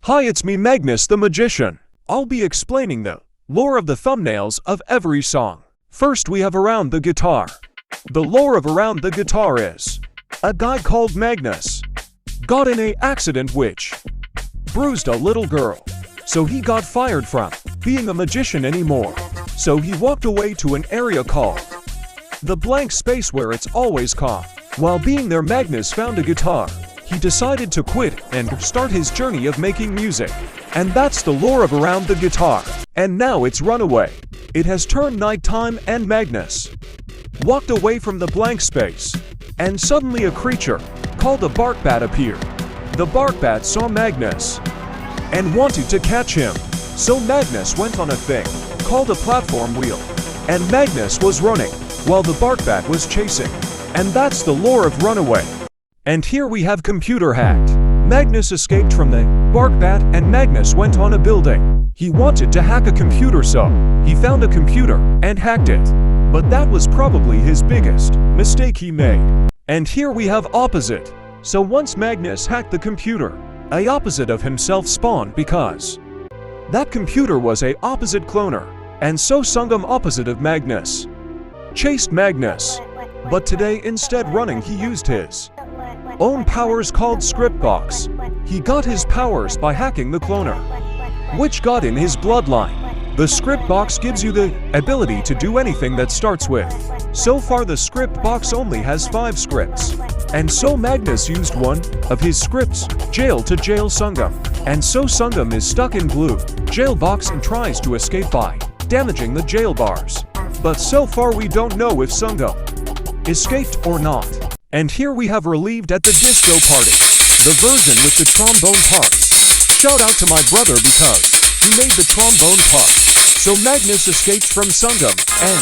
Hi, it's me, Magnus the Magician. I'll be explaining the lore of the thumbnails of every song. First, we have Around the Guitar. The lore of Around the Guitar is a guy called Magnus got in a accident which bruised a little girl. So he got fired from being a magician anymore. So he walked away to an area called the blank space where it's always calm. While being there, Magnus found a guitar. He decided to quit and start his journey of making music. And that's the lore of Around the Guitar. And now it's Runaway. It has turned nighttime and Magnus walked away from the blank space. And suddenly a creature called a Barkbat appeared. The Barkbat saw Magnus and wanted to catch him. So Magnus went on a thing called a platform wheel. And Magnus was running while the Barkbat was chasing. And that's the lore of Runaway. And here we have Computer Hacked. Magnus escaped from the Barkbat and Magnus went on a building. He wanted to hack a computer, so he found a computer and hacked it. But that was probably his biggest mistake he made. And here we have Opposite. So once Magnus hacked the computer, a opposite of himself spawned because that computer was a opposite cloner. And so Sungam, opposite of Magnus, chased Magnus. But today, instead running, he used his own powers called Scriptbox. He got his powers by hacking the cloner, which got in his bloodline. The Scriptbox gives you the ability to do anything that starts with. So far the Scriptbox only has 5 scripts. And so Magnus used one of his scripts, Jail, to jail Sungam. And so Sungam is stuck in blue jail box and tries to escape by damaging the jail bars. But so far we don't know if Sungam escaped or not. And here we have Relieved at the Disco Party, the version with the trombone parts. Shout out to my brother because he made the trombone part. So Magnus escaped from Sungam, and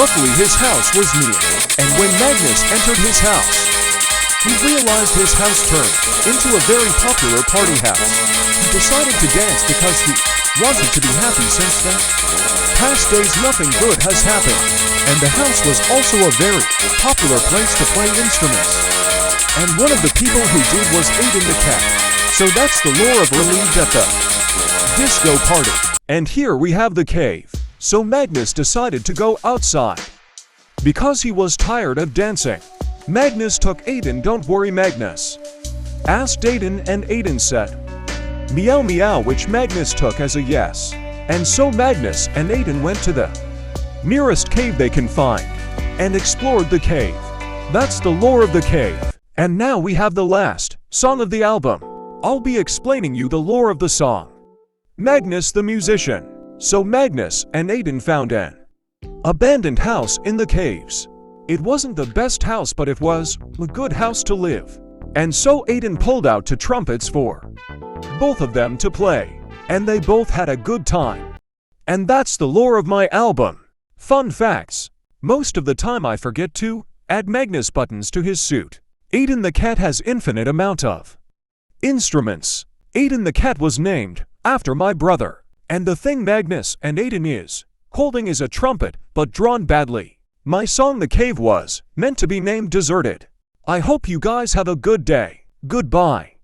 luckily his house was near. And when Magnus entered his house, he realized his house turned into a very popular party house. He decided to dance because he wanted to be happy. Since then past days nothing good has happened. And the house was also a very popular place to play instruments. And one of the people who did was Aiden the cat. So that's the lore of Relieved at the Disco Party. And here we have the cave. So Magnus decided to go outside because he was tired of dancing. Magnus took Aiden. Don't worry, Magnus asked Aiden, and Aiden said meow meow, which Magnus took as a yes. And so Magnus and Aiden went to the nearest cave they can find and explored the cave. That's the lore of the cave. And now we have the last song of the album. I'll be explaining you the lore of the song Magnus the Musician. So Magnus and Aiden found an abandoned house in the caves. It wasn't the best house, but it was a good house to live. And so Aiden pulled out 2 trumpets for both of them to play, and they both had a good time. And that's the lore of my album. Fun facts. Most of the time I forget to add Magnus buttons to his suit. Aiden the cat has infinite amount of instruments. Aiden the cat was named after my brother. And the thing Magnus and Aiden is holding is a trumpet, but drawn badly. My song The Cave was meant to be named Deserted. I hope you guys have a good day. Goodbye.